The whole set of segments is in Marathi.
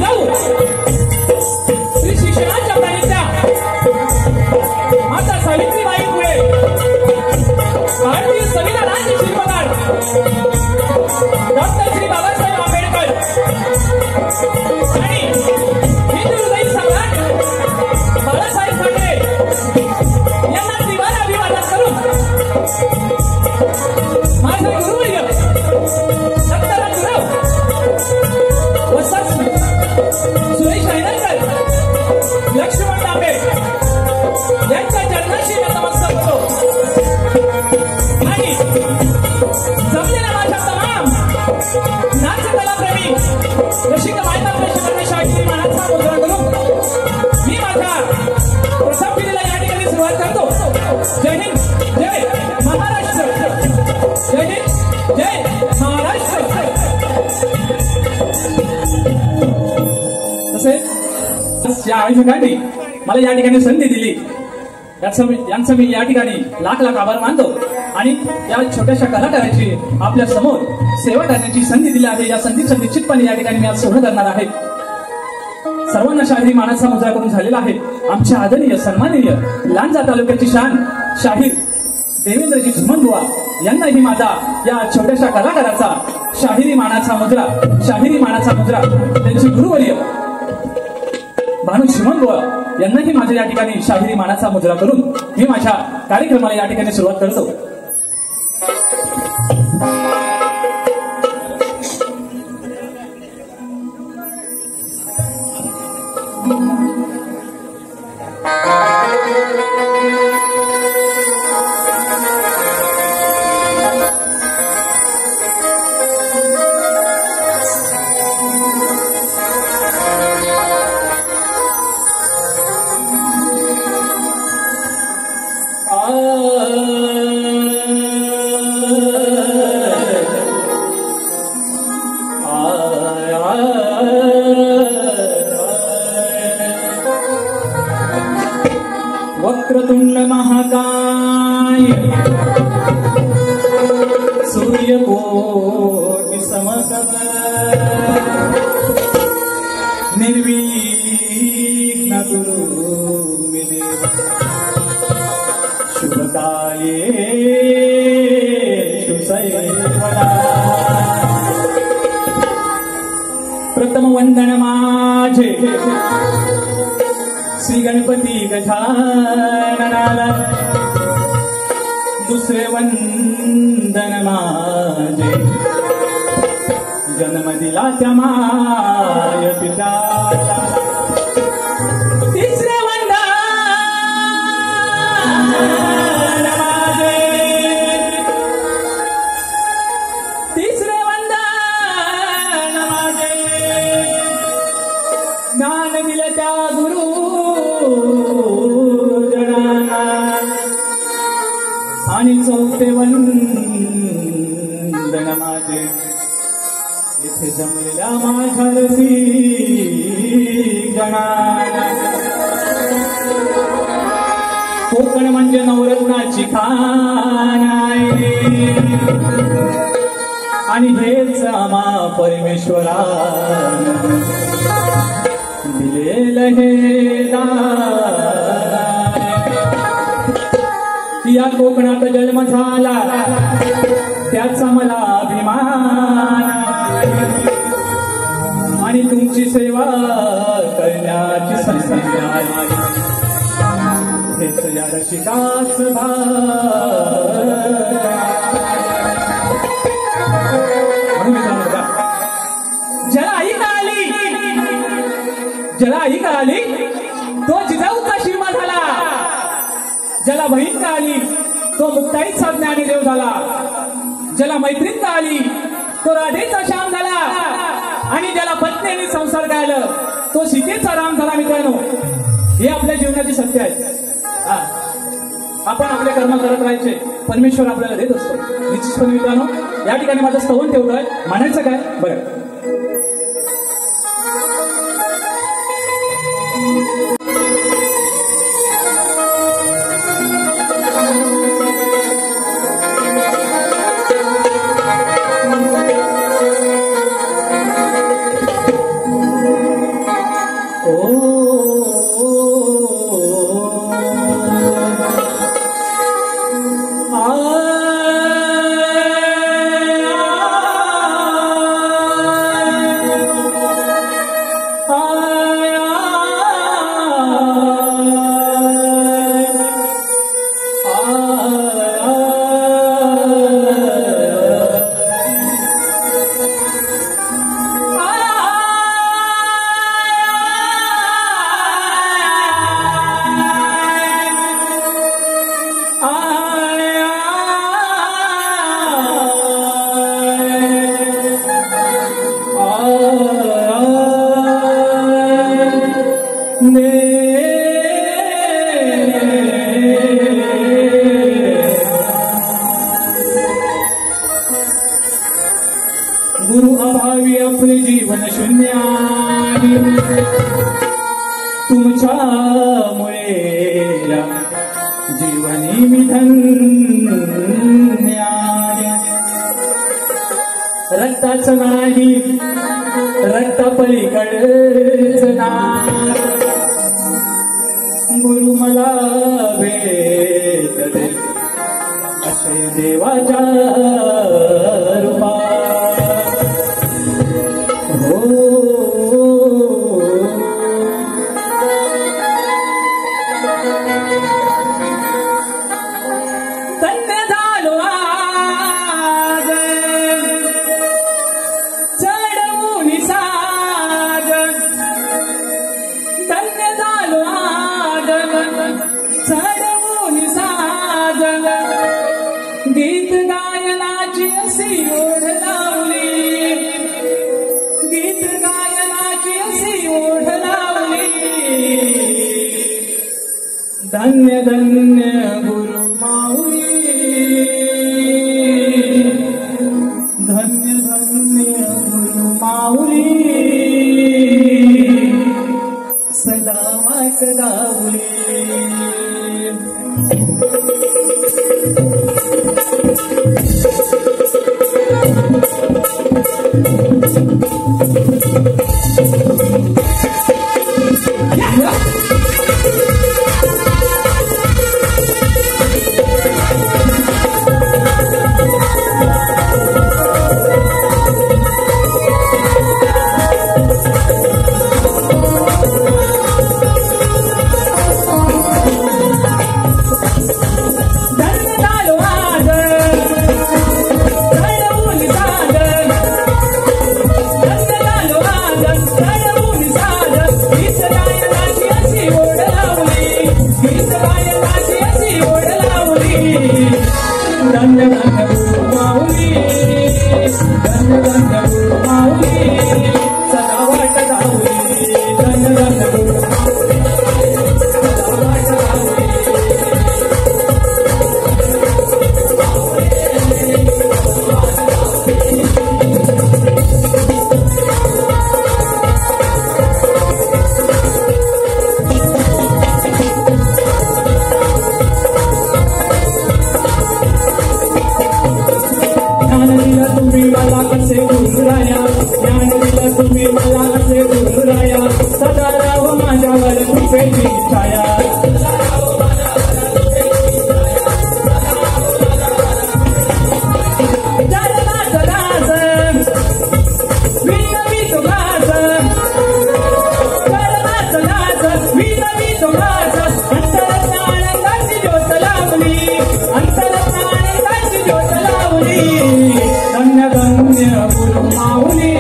जिजाऊ श्री शिक्षणाच्या प्राणीच्या माता सावित्रीबाई फुले भारतीय संविधानाचे शिल्पकार डॉक्टर श्री बाबासाहेब आंबेडकर आणि हिंदू हृदय सम्राट बाळासाहेब ठाकरे यांना त्रिवार अभिवादन करून माझे गुरुवर्य दत्तराम गुरव वसंत सुरेश हैदरकर लक्ष्मण तांबे यांच्या चरणाशी नतमस्तक होतो आणि जमलेल्या माझ्या तमाम नाट्यकलाप्रेमी रसिक मायबापाशी शाळेची मानाचा मुद्रा करून मी माझ्या प्रथम पिढीला या ठिकाणी सुरुवात करतो. जय हिंद, जय महाराष्ट्र. जय हिंद, जय महाराष्ट्र. तसेच या आयोजकांनी मला या ठिकाणी संधी दिली यांचं मी या ठिकाणी लाख लाख आभार मानतो आणि या छोट्याशा कलाकाराची आपल्या समोर सेवा करण्याची संधी दिली आहे. या संधीचं निश्चितपणे या ठिकाणी मी आज सोहळा करणार आहे. सर्वांना शाहिरी मानाचा मुजरा करून झालेला आहे. आमच्या आदरणीय सन्माननीय लांजा तालुक्याची शान शाहीर देवेंद्रजी झुमनबुवा यांनाही माझा या छोट्याशा कलाकाराचा शाहिरी मानाचा मुजरा त्यांचे गुरुवर्य भानू शिमनबुवा यांनाही माझ्या या ठिकाणी शाहिरी मानाचा मुजरा करून मी माझ्या कार्यक्रमाला या ठिकाणी सुरुवात करतो. वक्रतुंड महाकाय सूर्यकोटि समप्रभ निर्विघ्न कुरु मे देव शुभकाये शुभसेवला. प्रथम वंदन माझे श्री गणपती गजाननाला, दुसरे वंदन माझे जन्म दिला त्या माय पित्याला, तिसरे वंदन माझे ज्ञान दिलं त्या गुरु आणि चौथे वंदन माझे इथे जमलेल्या माझ्या रसी गणा. कोकण म्हणजे नवरत्नाची खाण आहे आणि हेच आम्हा परमेश्वरा दिलेलं हे दान. या कोकणात जन्म झाला त्याचा मला अभिमान आणि तुमची सेवा करण्याची संधी मिळाली हेच या रसिकाच ज्याला आई कळाली तो जिजाऊचा शिमा झाला, ज्याला बहीण कळाली तो मुक्ताईचा ज्ञानदेव झाला, ज्याला मैत्रीण कळाली तो राधेचा श्याम झाला आणि ज्याला पत्नीने संसार कळालं तो सीतेचा राम झाला. मित्रांनो, हे आपल्या जीवनाची सत्य आहे. आपण आपले कर्म करत राहायचे, परमेश्वर आपल्याला देत असतो निश्चितपणे. मित्रांनो, या ठिकाणी माझं स्तवन ठेवतोय, म्हणायचं काय बरं. गुरु अभावी आपले जीवन शून्यानी तुमच्यामुळे जीवनी मी धन्यानी रक्ताच नाही रक्ता पलीकडच नाही गुरु मला भेट दे असे देवाच्या रूपा धन्य झालो आज चढवून साज धन्य झालो आज चढवून साज गीत गायनाची अशी ओढ लावली गीत गायनाची अशी ओढ लावली धन्य धन्य गुरु माऊली धन्य धन्य गुरु माऊली सदा वाट लावली धन्य धन्य गुरु माऊली धन्य धन्य गुरु माऊली सदा वाट लावली धन्य धन्य गुरु माऊली सदा वाट लावली ज्ञान दिलं तुम्ही मला असे गुरुराया ज्ञान दिलं तुम्ही मला असे गुरुराया सदा राव माझ्यावर कृपेची छाया जगन्नाथ दास विनवी तुझास जगन्नाथ दास विनवी तुझास अंतरत्न आनंदाची ज्योत लावली अंतरत्न आनंदाची ज्योत लावली धन्य धन्य गुरु माऊली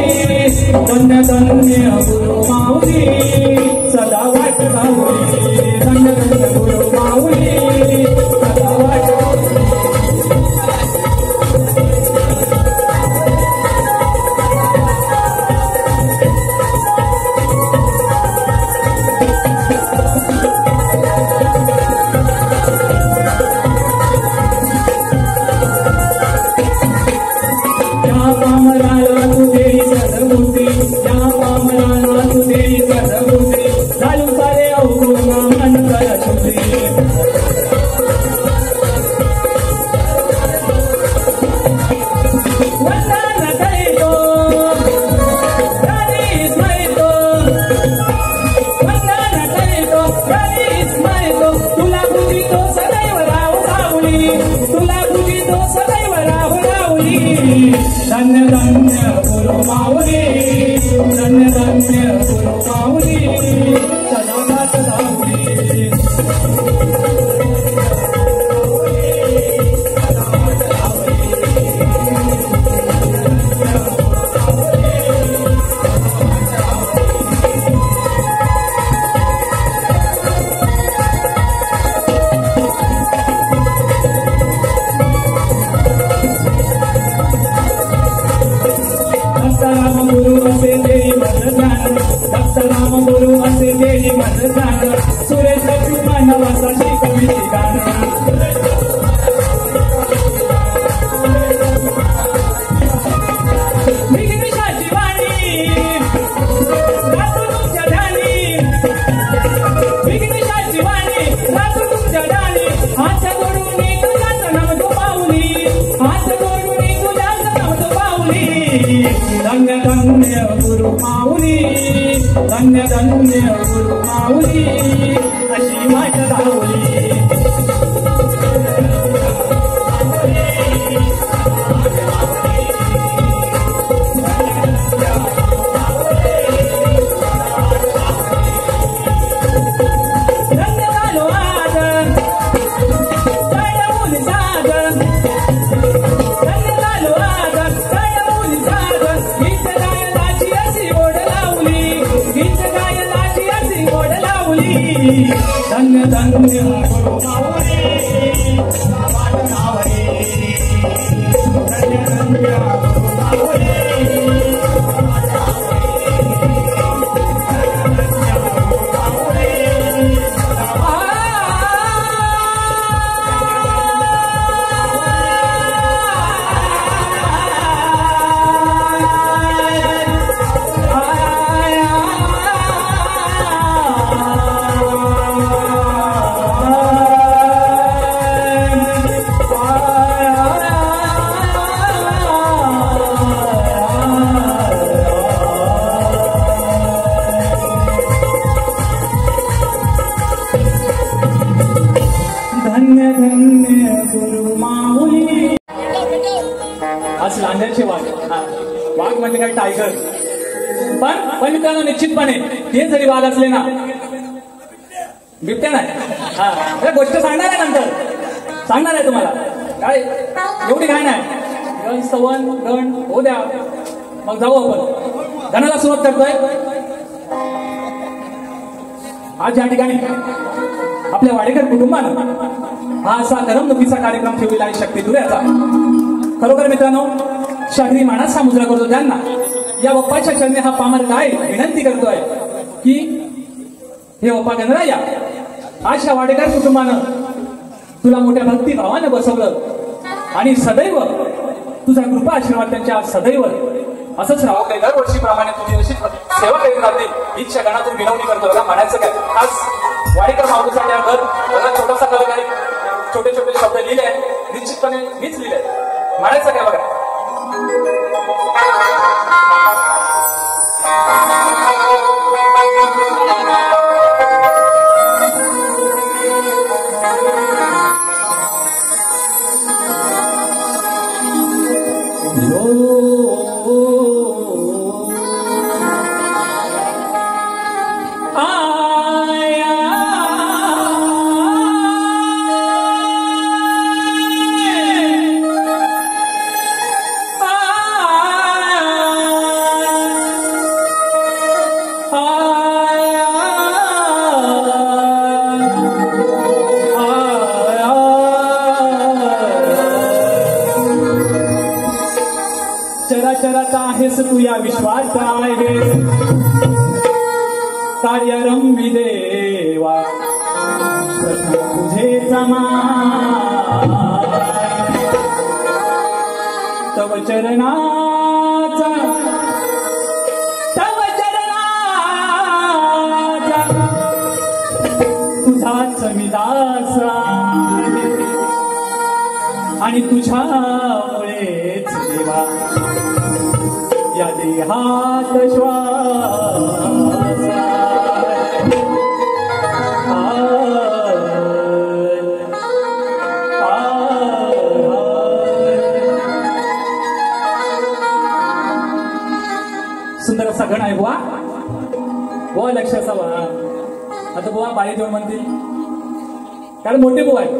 धन्य धन्य गुरु माऊली सदा वाट लावली धन्य धन्य गुरु माऊली सदा वाट या पामराला तुझे सद्बुद्धी या पामराला तुझे सद्बुद्धी चालू सारे अवगुण मन कर शुद्धी वंदन करीतो धनी स्मरितो गुरु माऊली सदानाथ धावली राम गुरु असे देई मन ध्यान सुरेश मानवासाठी कवी गान विघ्नेशाची वाणी रात्र तुमच्या ध्यानी विघ्नेशाची वाणी रात्र तुमच्या ध्यानी हात जोडून तुझ्याच नमतो पाऊली हात जोडून तुझ्याच नमतो पाऊली धन्य धन्य गुरु माऊली धन्य धन्य गुरु माऊली अशी वाट धावली धन्य झालो आज काय मुली साग धन्य झालो आज काय मुली साग गीत गायलाची अशी ओढ लावली गीत गायलाची अशी ओढ लावली धन्य धन्य गुरु माऊली वाट धावली धन्य धन्य गुरु माऊली धन्य धन्य गुरु माऊली आज लांड्याचे वाघ म्हणजे काय टायगर पण मित्रांनो निश्चितपणे ते जरी वाघ असले ना बिबट्या नाही हा गोष्ट सांगणार आहे नंतर सांगणार आहे तुम्हाला काय एवढी घाण आहे गण सवन गण हो द्या मग जाऊ आपण गणाला सुरुवात करतोय आज या ठिकाणी आपल्या वाडेकर कुटुंबानं हा असा करमणुकीचा कार्यक्रम ठेवलेला आहे शक्ती दुर्याचा खरोखर मित्रांनो शहरी माणूस हा मुजरा करतो त्यांना या बाप्पाच्या चरणी हा पामर काय विनंती करतोय की हे बाप्पा गणराया आज या वाडेकर कुटुंबानं तुला मोठ्या भक्तिभावानं बसवलं आणि सदैव तुझा कृपा आशीर्वाद त्यांच्या सदैव असंच राहू काय दरवर्षीप्रमाणे तुझी अशी सेवा करीत राहतील हीच गणातून विनवणी करतो बघा म्हणायचं काय आज वाडेकर माऊलीसाठी घर बघा छोटासा कलाकारी छोटे छोटे शब्द लिहिले निश्चितपणे मीच लिहिले म्हणायचं काय बघा चराचरात आहेस तू या विश्वात आहेस कार्यरंभी देवा तुझे तव चरणाचा तुझाच मी दास आणि तुझ्यामुळेच देवा या देहात श्वास सुंदर असा गण आहे बुवा बुवा लक्ष असावा. आता बुवा बाई देऊन म्हणतील कारण मोठे बुवा आहे.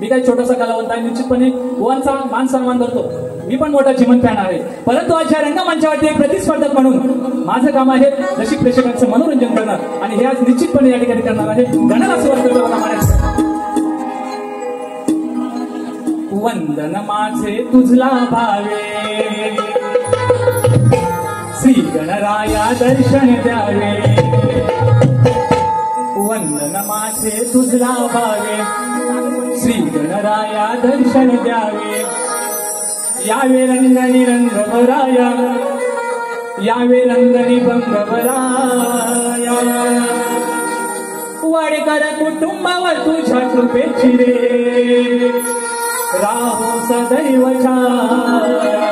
मी काही छोटासा कलावंत आहे, निश्चितपणे बुवांचा मान सन्मान करतो. मी पण मोठा चिमण फॅन आहे, परंतु आजच्या रंगमंचावरती एक प्रतिस्पर्धक म्हणून माझं काम आहे रसिक प्रेक्षकांचं मनोरंजन करणं आणि हे आज निश्चितपणे या ठिकाणी करणार आहे. गणाला सुरुवात करतो बघा म्हणायचं. वंदन माझे तुझला भावे, श्री गणराया दर्शन द्यावे. वंदन माझे तुझला भावे, श्री गणराया दर्शन द्यावे. यावे रंगणी रंगवराया, यावे रंगणी भंगवराया. वाडेकर कुटुंबावर तुझ्या कृपेची रे राहो सदैव छाया.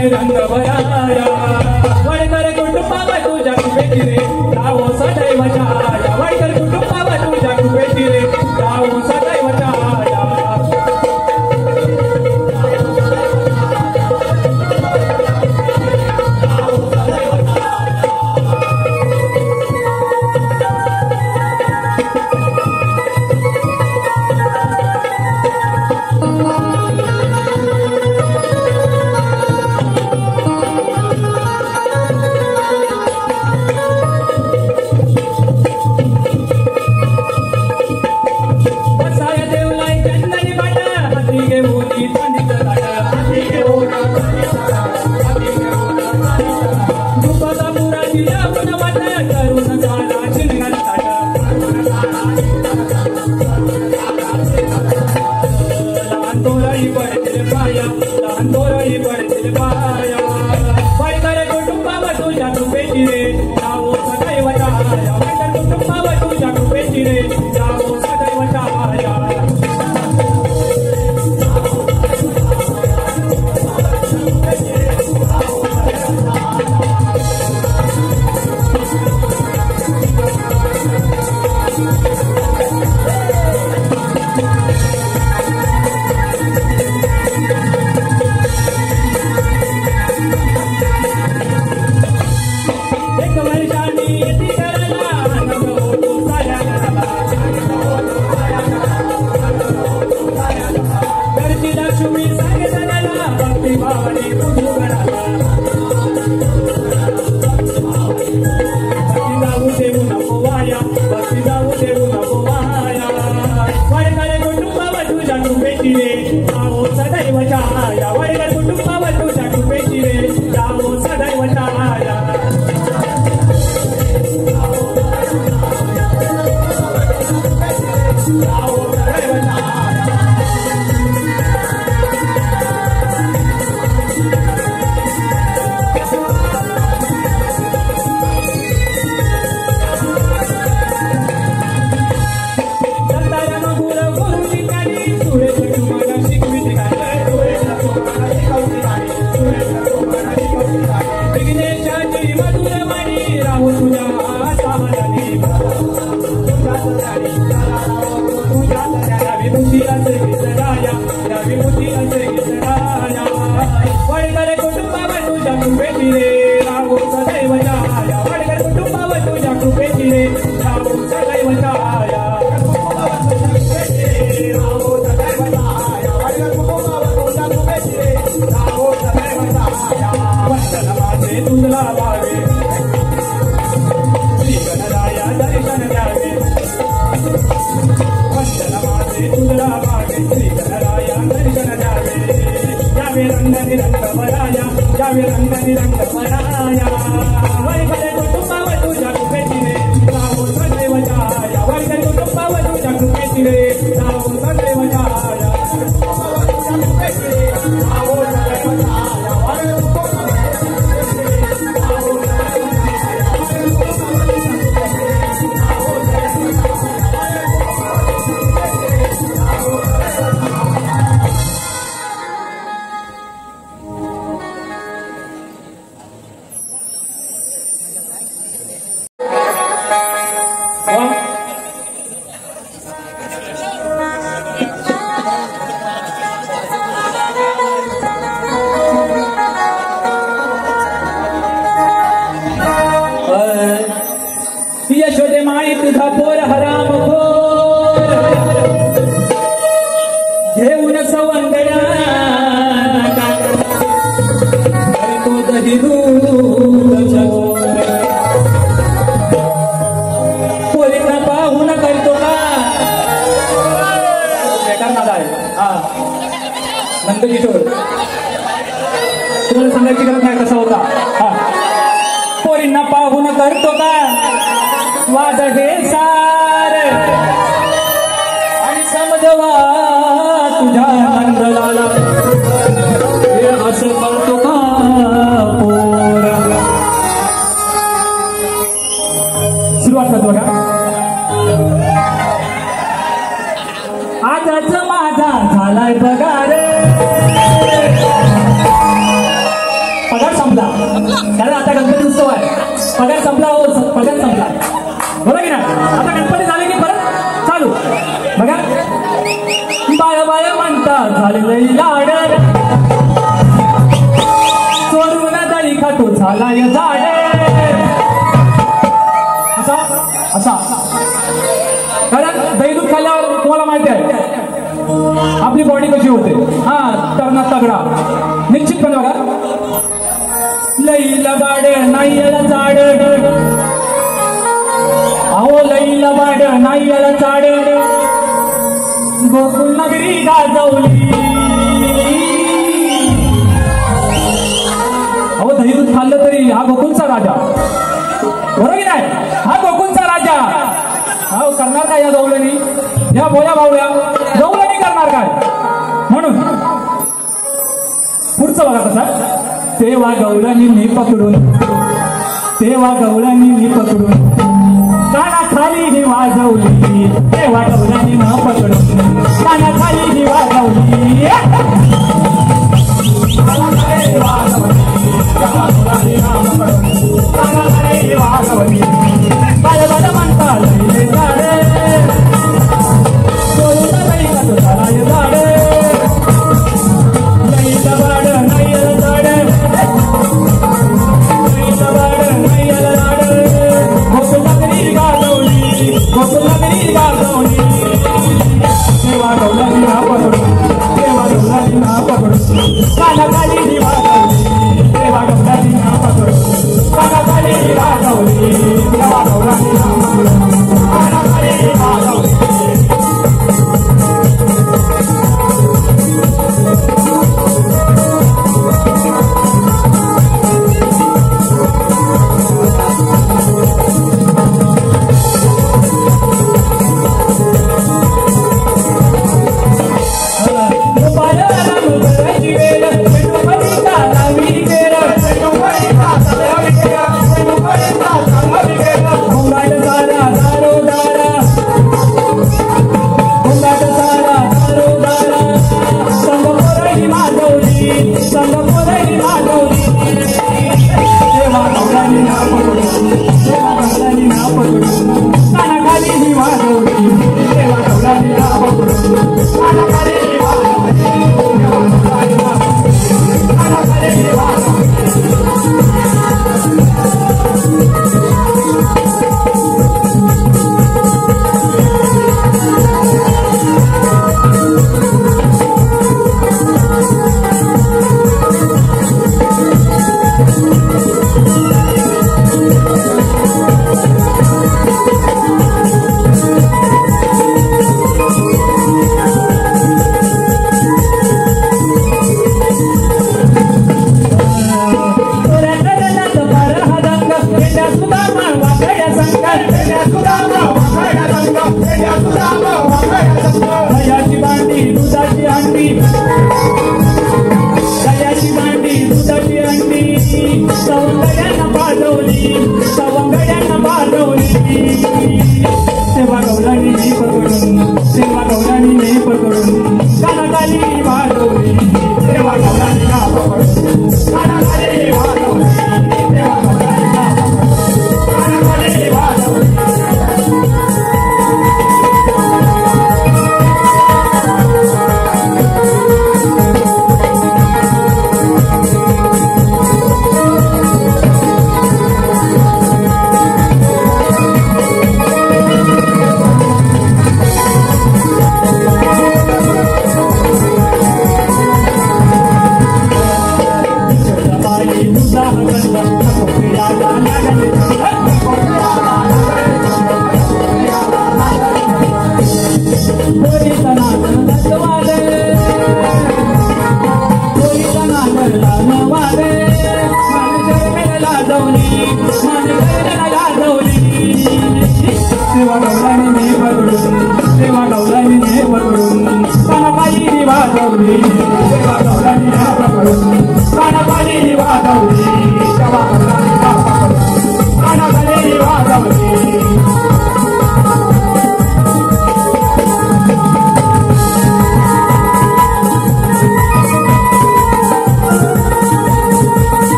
रंगवराया वाडेकर कुटुंबावर तुझ्या कृपेची रे राहो सदैव छाया. वाडेकर कुटुंबावर तुझ्या कृपेची रे राहो सदैव छाया. यशोदे माई तुझा पोर हराम खोर घेऊन सवंगड्या तो दही दूध पोरींना पाहून करतो का बेकार नादा आहे. हा नंदकिशोर तुम्हाला सांगायची गरज नाही कसा होता. हा पोरींना पाहून करतो का वाद हे सार आणि समजवा तुझ्या नंदलाला हे असं करतो का पोर. सुरुवात करतो बघा. आजच माझा झालाय पगार. पगार संपला कारण आता गणपती उत्सव आहे. पगार संपला हो पगार संपला बरोबर की ना. आता गणपती झाले की परत चालू बघा. बाळ बाळ म्हणता झालेलं लाड चोरून दळी खातो झालाय झाड. असा असा कारण दही दूध खाल्ल्यावर तुम्हाला माहिती आहे आपली बॉडी कशी होते. हा तरणा तगडा निश्चितपणे बघा. लईला बाड नाही याला झाड अहो लईला बाड नाही याला झाड गोकुळ नगरी गाजवली. अहो दही दूध खाल्लं तरी हा गोकुळचा राजा बरोबर की नाही. हा गोकुळचा राजा. हा करणार काय या गवळणी या बोया बावळ्या गवळणी करणार काय. म्हणून पुढचं बघा कसं. तेव्हा गवळणी मी पकडून तेव्हा गवळणी मी पकडून काना खाली ही वाजवली. तेव्हा गवळणी न पकडून काना खाली ही वाजवली. बाळ म्हणता लई झाड सोडून नाही का तो झालाय झाड. लईचा बाड नाही याला झाड लईचा बाड नाही याला झाड गोकुळ नगरी गाजवली गोकुळ नगरी गाजवली. तेव्हा गवळणी ना पकडून तेव्हा गवळणी ना पकडून काना खाली ही वाजवली. तेव्हा गवळणी ना पकडून काना खाली ही वाजवली. तेव्हा गवळणी ना पकडून काना खाली ही वाजवली.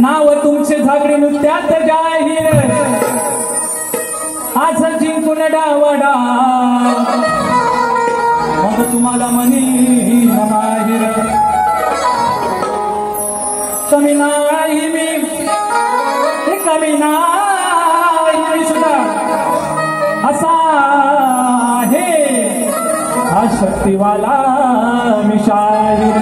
नाव तुमचे झाकडी नृत्यात जाहीर आज जिंकून डावडा मग तुम्हाला म्हणी माहिर कमी नाही मी कमी नाही सुद्धा असा आहे हा शक्तिवाला मी शाहीर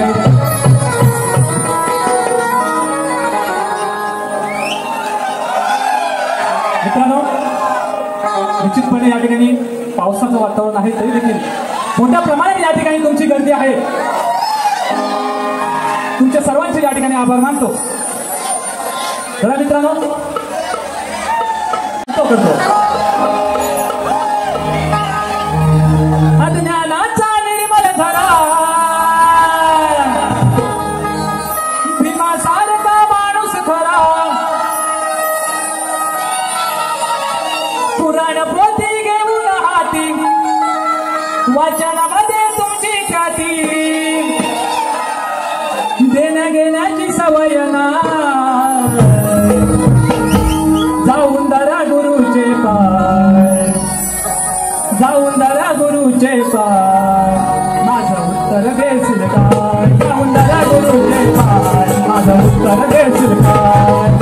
मित्रांनो निश्चितपणे या ठिकाणी पावसाचं वातावरण आहे तरी देखील मोठ्या प्रमाणात या ठिकाणी तुमची गर्दी आहे तुमच्या सर्वांचे या ठिकाणी आभार मानतो चला मित्रांनो करतो अज्ञानाचा निर्मल धरा भीमासारखा माणूस खरा पुराण पोथी घेऊन हाती वाचनामध्ये तुमची ख्याती देण्या घेण्याची सवय ना जाऊन दरा गुरुचे पाय जाऊन दरा गुरुचे पाय माझं उत्तर देशील काय जाऊन दरा गुरुचे पाय माझं उत्तर देशील काय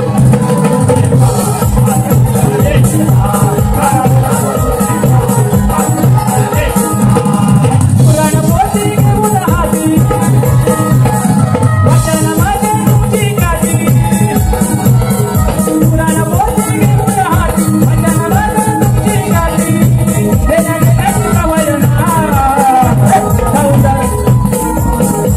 पुराण पोथी घेऊन हाती वचनामध्ये तुमची ख्याती पुराण पोथी घेऊन हाती वचनामध्ये तुमची ख्याती देण्या घेण्याची सवय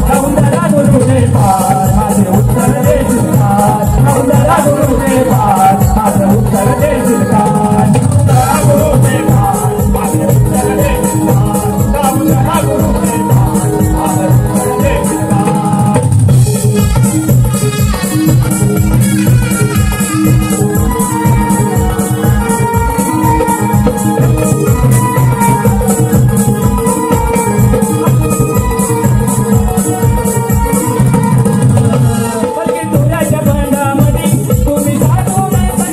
जाऊन दरा गुरुचे पाय माझे उत्तर देशील काय जाऊन दरा गुरुचे पाय माझं उत्तर देशील काय दरा गुरुचे पाय माझे उत्तर देशील काय जाऊन दरा गुरुचे पाय माझं उत्तर देशील काय पलकी तुझ्याच्या बंडामध्ये तुम्ही साधू नाही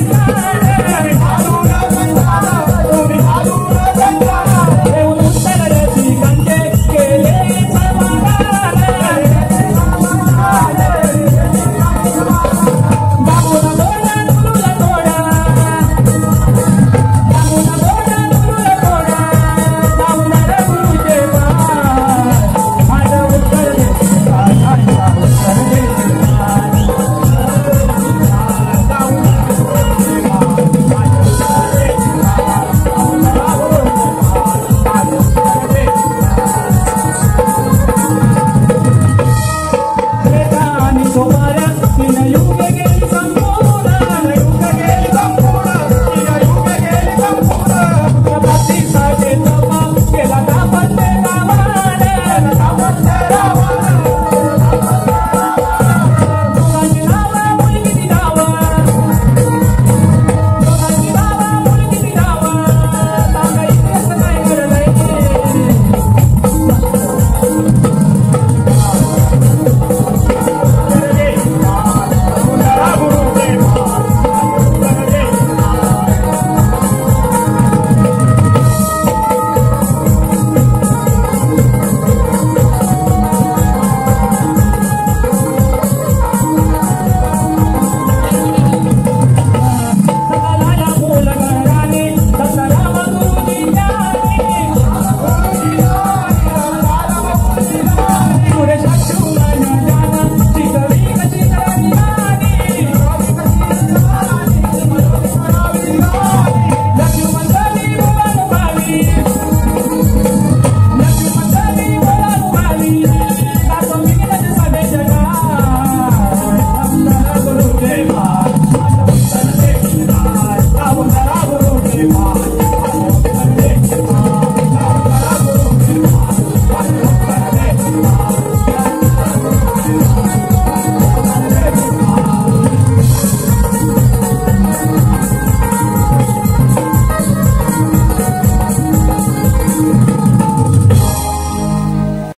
देऊन उत्तर रसिकांचे केले समाधान बाबूला बोला तुला तोडा बाबूला बोला तुला तोडा जाऊन दरा गुरुचे पाय माझं उत्तर देशील काय माझं उत्तर देशील काय जाऊन दरा गुरुचे पाय माझं उत्तर देशील काय जाऊन दरा गुरुचे पाय माझं उत्तर देशील त्रेता आणि सोमारा तीन युगे